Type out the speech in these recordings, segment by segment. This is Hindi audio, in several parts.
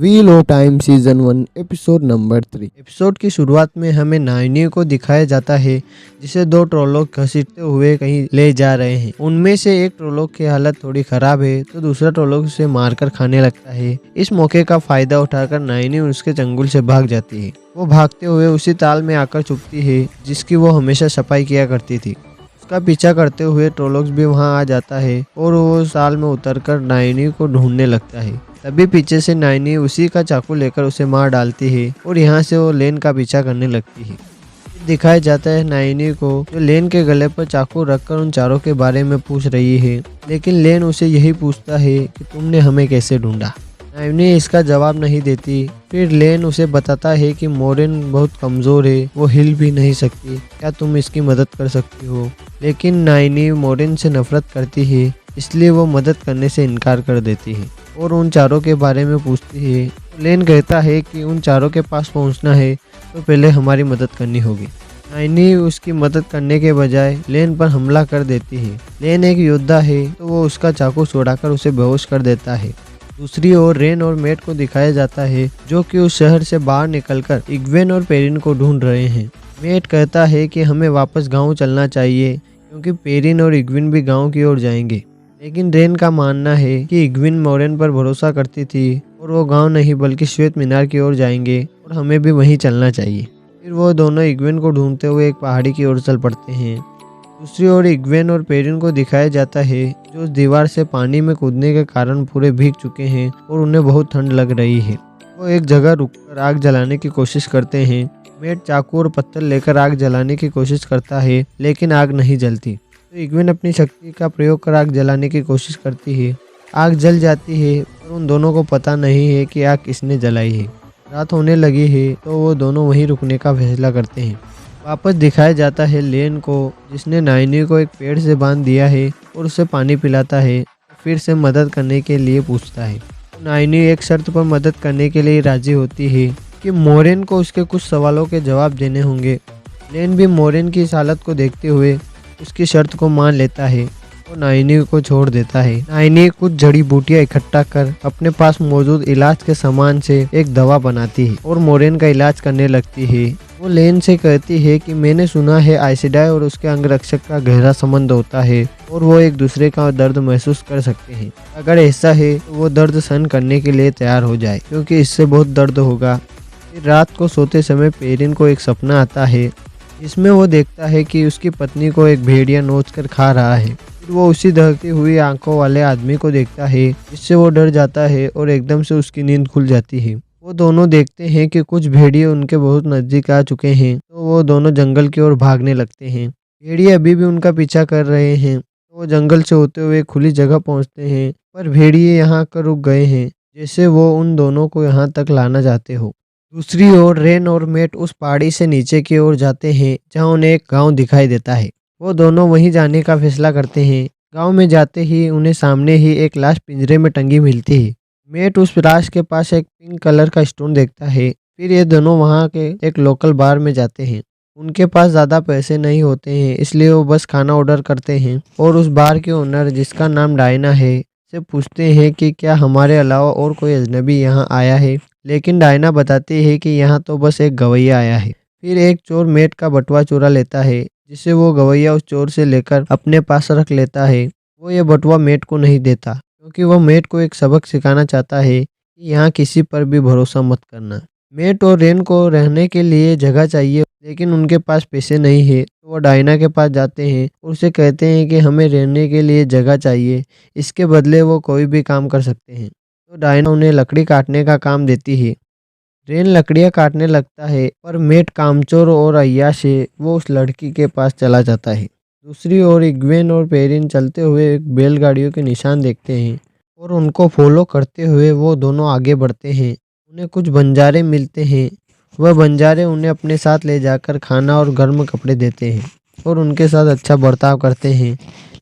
Wheel of time season 1 episode number 3। Episode की शुरुआत में हमें नाइनी को दिखाया जाता है जिसे दो ट्रोलोक घसीटते हुए कहीं ले जा रहे हैं। उनमें से एक ट्रोलोक की हालत थोड़ी खराब है तो दूसरा ट्रोलोक उसे मारकर खाने लगता है। इस मौके का फायदा उठाकर नाइनी उसके चंगुल से भाग जाती है। वो भागते हुए उसी ताल में आकर छुपती है जिसकी वो हमेशा सफाई किया करती थी। उसका पीछा करते हुए ट्रोलोक्स भी वहां आ जाता है और वो साल में उतरकर नाइनी को ढूंढने लगता है। तभी पीछे से नाइनी उसी का चाकू लेकर उसे मार डालती है और यहाँ से वो लेन का पीछा करने लगती है। दिखाया जाता है नाइनी को जो लेन के गले पर चाकू रखकर उन चारों के बारे में पूछ रही है, लेकिन लेन उसे यही पूछता है कि तुमने हमें कैसे ढूंढा। नाइनी इसका जवाब नहीं देती। फिर लेन उसे बताता है कि मोरेन बहुत कमजोर है, वो हिल भी नहीं सकती, क्या तुम इसकी मदद कर सकती हो। लेकिन नाइनी मोरेन से नफरत करती है, इसलिए वो मदद करने से इनकार कर देती है और उन चारों के बारे में पूछती है। लेन कहता है कि उन चारों के पास पहुंचना है तो पहले हमारी मदद करनी होगी। नाइनी उसकी मदद करने के बजाय लेन पर हमला कर देती है। लेन एक योद्धा है तो वो उसका चाकू छुड़ाकर उसे बेहोश कर देता है। दूसरी ओर रेन और मेट को दिखाया जाता है जो कि उस शहर से बाहर निकलकर इग्वेन और पेरिन को ढूंढ रहे हैं। मेट कहता है कि हमें वापस गांव चलना चाहिए क्योंकि पेरिन और इग्वेन भी गांव की ओर जाएंगे। लेकिन रेन का मानना है कि इग्वेन मोरेन पर भरोसा करती थी और वो गांव नहीं बल्कि श्वेत मीनार की ओर जाएंगे और हमें भी वहीं चलना चाहिए। फिर वो दोनों इग्वेन को ढूंढते हुए एक पहाड़ी की ओर चल पड़ते हैं। दूसरी ओर इग्वेन और पेरिन को दिखाया जाता है जो उस दीवार से पानी में कूदने के कारण पूरे भीग चुके हैं और उन्हें बहुत ठंड लग रही है। वो एक जगह रुककर आग जलाने की कोशिश करते हैं। मेट चाकू और पत्थर लेकर आग जलाने की कोशिश करता है लेकिन आग नहीं जलती, तो इग्वेन अपनी शक्ति का प्रयोग कर आग जलाने की कोशिश करती है। आग जल जाती है और उन दोनों को पता नहीं है कि आग किसने जलाई है। रात होने लगी है तो वो दोनों वहीं रुकने का फैसला करते हैं। वापस दिखाया जाता है लेन को जिसने नाइनी को एक पेड़ से बांध दिया है और उसे पानी पिलाता है। फिर से मदद करने के लिए पूछता है। नाइनी एक शर्त पर मदद करने के लिए राजी होती है कि मोरेन को उसके कुछ सवालों के जवाब देने होंगे। लेन भी मोरेन की इस हालत को देखते हुए उसकी शर्त को मान लेता है और नाइनी को छोड़ देता है। नाइनी कुछ जड़ी बूटियां इकट्ठा कर अपने पास मौजूद इलाज के सामान से एक दवा बनाती है और मोरेन का इलाज करने लगती है। वो लेन से कहती है कि मैंने सुना है आइसिडाई और उसके अंगरक्षक का गहरा संबंध होता है और वो एक दूसरे का दर्द महसूस कर सकते हैं। अगर ऐसा है तो वो दर्द सहन करने के लिए तैयार हो जाए क्योंकि इससे बहुत दर्द होगा। फिर रात को सोते समय पेरिन को एक सपना आता है जिसमें वो देखता है कि उसकी पत्नी को एक भेड़िया नोच कर खा रहा है। फिर वो उसी दहकती हुई आंखों वाले आदमी को देखता है जिससे वो डर जाता है और एकदम से उसकी नींद खुल जाती है। वो दोनों देखते हैं कि कुछ भेड़िए उनके बहुत नजदीक आ चुके हैं तो वो दोनों जंगल की ओर भागने लगते हैं। भेड़िए अभी भी उनका पीछा कर रहे हैं तो वो जंगल से होते हुए खुली जगह पहुंचते हैं, पर भेड़िए यहाँ आकर रुक गए हैं जैसे वो उन दोनों को यहाँ तक लाना चाहते हो। दूसरी ओर रेन और मेट उस पहाड़ी से नीचे की ओर जाते हैं जहाँ उन्हें एक गाँव दिखाई देता है। वो दोनों वहीं जाने का फैसला करते हैं। गाँव में जाते ही उन्हें सामने ही एक लाश पिंजरे में टंगी मिलती है। मेट उस लाश के पास एक पिंक कलर का स्टोन देखता है। फिर ये दोनों वहाँ के एक लोकल बार में जाते हैं। उनके पास ज़्यादा पैसे नहीं होते हैं इसलिए वो बस खाना ऑर्डर करते हैं और उस बार के ओनर जिसका नाम डायना है से पूछते हैं कि क्या हमारे अलावा और कोई अजनबी यहाँ आया है। लेकिन डायना बताती है कि यहाँ तो बस एक गवैया आया है। फिर एक चोर मेट का बटुआ चुरा लेता है जिसे वो गवैया उस चोर से लेकर अपने पास रख लेता है। वो ये बटुआ मेट को नहीं देता क्योंकि वो मेट को एक सबक सिखाना चाहता है कि यहाँ किसी पर भी भरोसा मत करना। मेट और रेन को रहने के लिए जगह चाहिए लेकिन उनके पास पैसे नहीं है तो वो डायना के पास जाते हैं और उसे कहते हैं कि हमें रहने के लिए जगह चाहिए, इसके बदले वो कोई भी काम कर सकते हैं। तो डायना उन्हें लकड़ी काटने का काम देती है। रेन लकड़ियाँ काटने लगता है पर मेट कामचोर और अय्याश है, वो उस लड़की के पास चला जाता है। दूसरी ओर इग्वेन और पेरिन चलते हुए एक बैलगाड़ियों के निशान देखते हैं और उनको फॉलो करते हुए वो दोनों आगे बढ़ते हैं। उन्हें कुछ बंजारे मिलते हैं। वह बंजारे उन्हें अपने साथ ले जाकर खाना और गर्म कपड़े देते हैं और उनके साथ अच्छा बर्ताव करते हैं।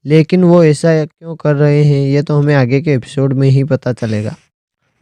लेकिन वो ऐसा क्यों कर रहे हैं ये तो हमें आगे के एपिसोड में ही पता चलेगा।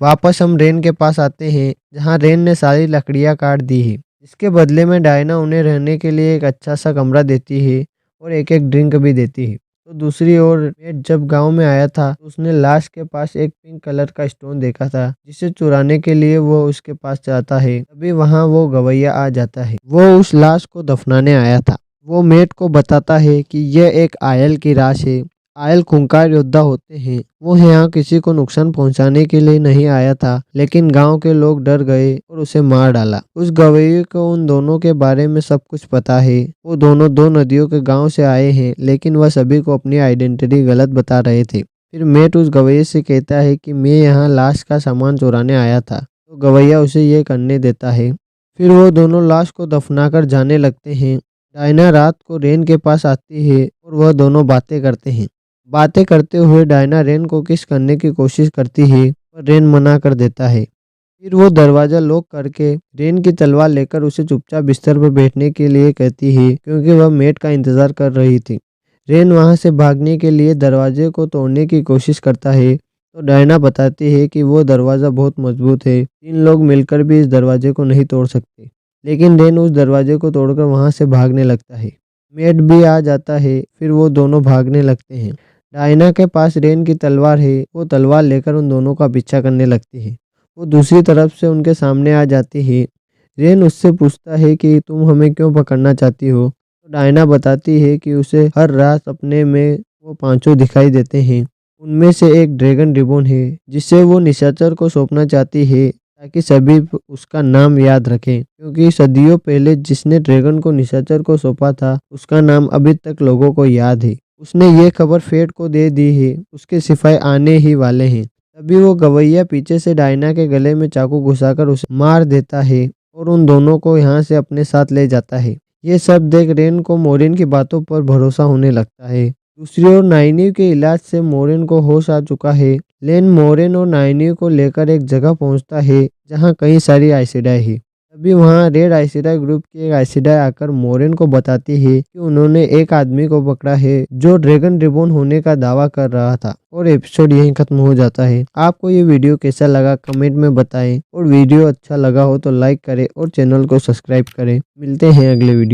वापस हम रेन के पास आते हैं जहाँ रेन ने सारी लकड़ियाँ काट दी है। इसके बदले में डायना उन्हें रहने के लिए एक अच्छा सा कमरा देती है और एक एक ड्रिंक भी देती है। तो दूसरी ओर मेट जब गांव में आया था तो उसने लाश के पास एक पिंक कलर का स्टोन देखा था, जिसे चुराने के लिए वो उसके पास जाता है। तभी वहां वो गवैया आ जाता है। वो उस लाश को दफनाने आया था। वो मेट को बताता है कि यह एक आयल की लाश है। आयल खूंखार योद्धा होते हैं। वो यहाँ किसी को नुकसान पहुंचाने के लिए नहीं आया था, लेकिन गांव के लोग डर गए और उसे मार डाला। उस गवैये को उन दोनों के बारे में सब कुछ पता है। वो दोनों दो नदियों के गांव से आए हैं, लेकिन वह सभी को अपनी आइडेंटिटी गलत बता रहे थे। फिर मेट उस गवैये से कहता है कि मैं यहाँ लाश का सामान चुराने आया था, तो गवैया उसे ये करने देता है। फिर वो दोनों लाश को दफनाकर जाने लगते हैं। डायना रात को रेन के पास आती है और वह दोनों बातें करते हैं। बातें करते हुए डायना रेन को किस करने की कोशिश करती है, पर रेन मना कर देता है। फिर वो दरवाजा लॉक करके रेन की तलवार लेकर उसे चुपचाप बिस्तर पर बैठने के लिए कहती है, क्योंकि वह मेट का इंतजार कर रही थी। रेन वहां से भागने के लिए दरवाजे को तोड़ने की कोशिश करता है, तो डायना बताती है कि वो दरवाज़ा बहुत मजबूत है, 3 लोग मिलकर भी इस दरवाजे को नहीं तोड़ सकते। लेकिन रेन उस दरवाजे को तोड़कर वहां से भागने लगता है। मेट भी आ जाता है। फिर वो दोनों भागने लगते हैं। डायना के पास रेन की तलवार है। वो तलवार लेकर उन दोनों का पीछा करने लगती है। वो दूसरी तरफ से उनके सामने आ जाती है। रेन उससे पूछता है कि तुम हमें क्यों पकड़ना चाहती हो। तो डायना बताती है कि उसे हर रात सपने में वो पांचों दिखाई देते हैं। उनमें से एक ड्रैगन रिबन है, जिसे वो निशाचर को सौंपना चाहती है, ताकि सभी उसका नाम याद रखें, क्योंकि सदियों पहले जिसने ड्रैगन को निशाचर को सौंपा था, उसका नाम अभी तक लोगों को याद है। उसने ये खबर फेट को दे दी है। उसके सिपाही आने ही वाले हैं। तभी वो गवैया पीछे से डायना के गले में चाकू घुसाकर उसे मार देता है और उन दोनों को यहाँ से अपने साथ ले जाता है। ये सब देख रेन को मोरिन की बातों पर भरोसा होने लगता है। दूसरी ओर नाइनी के इलाज से मोरिन को होश आ चुका है। लेन मोरिन और नाइनी को लेकर एक जगह पहुंचता है जहां कई सारी आइसिडाई है। तभी वहां रेड आइसिडाई ग्रुप की एक आइसिडाई आकर मोरिन को बताती है कि उन्होंने एक आदमी को पकड़ा है जो ड्रैगन रिबॉर्न होने का दावा कर रहा था। और एपिसोड यहीं खत्म हो जाता है। आपको ये वीडियो कैसा लगा कमेंट में बताएं, और वीडियो अच्छा लगा हो तो लाइक करें और चैनल को सब्सक्राइब करें। मिलते हैं अगले वीडियो।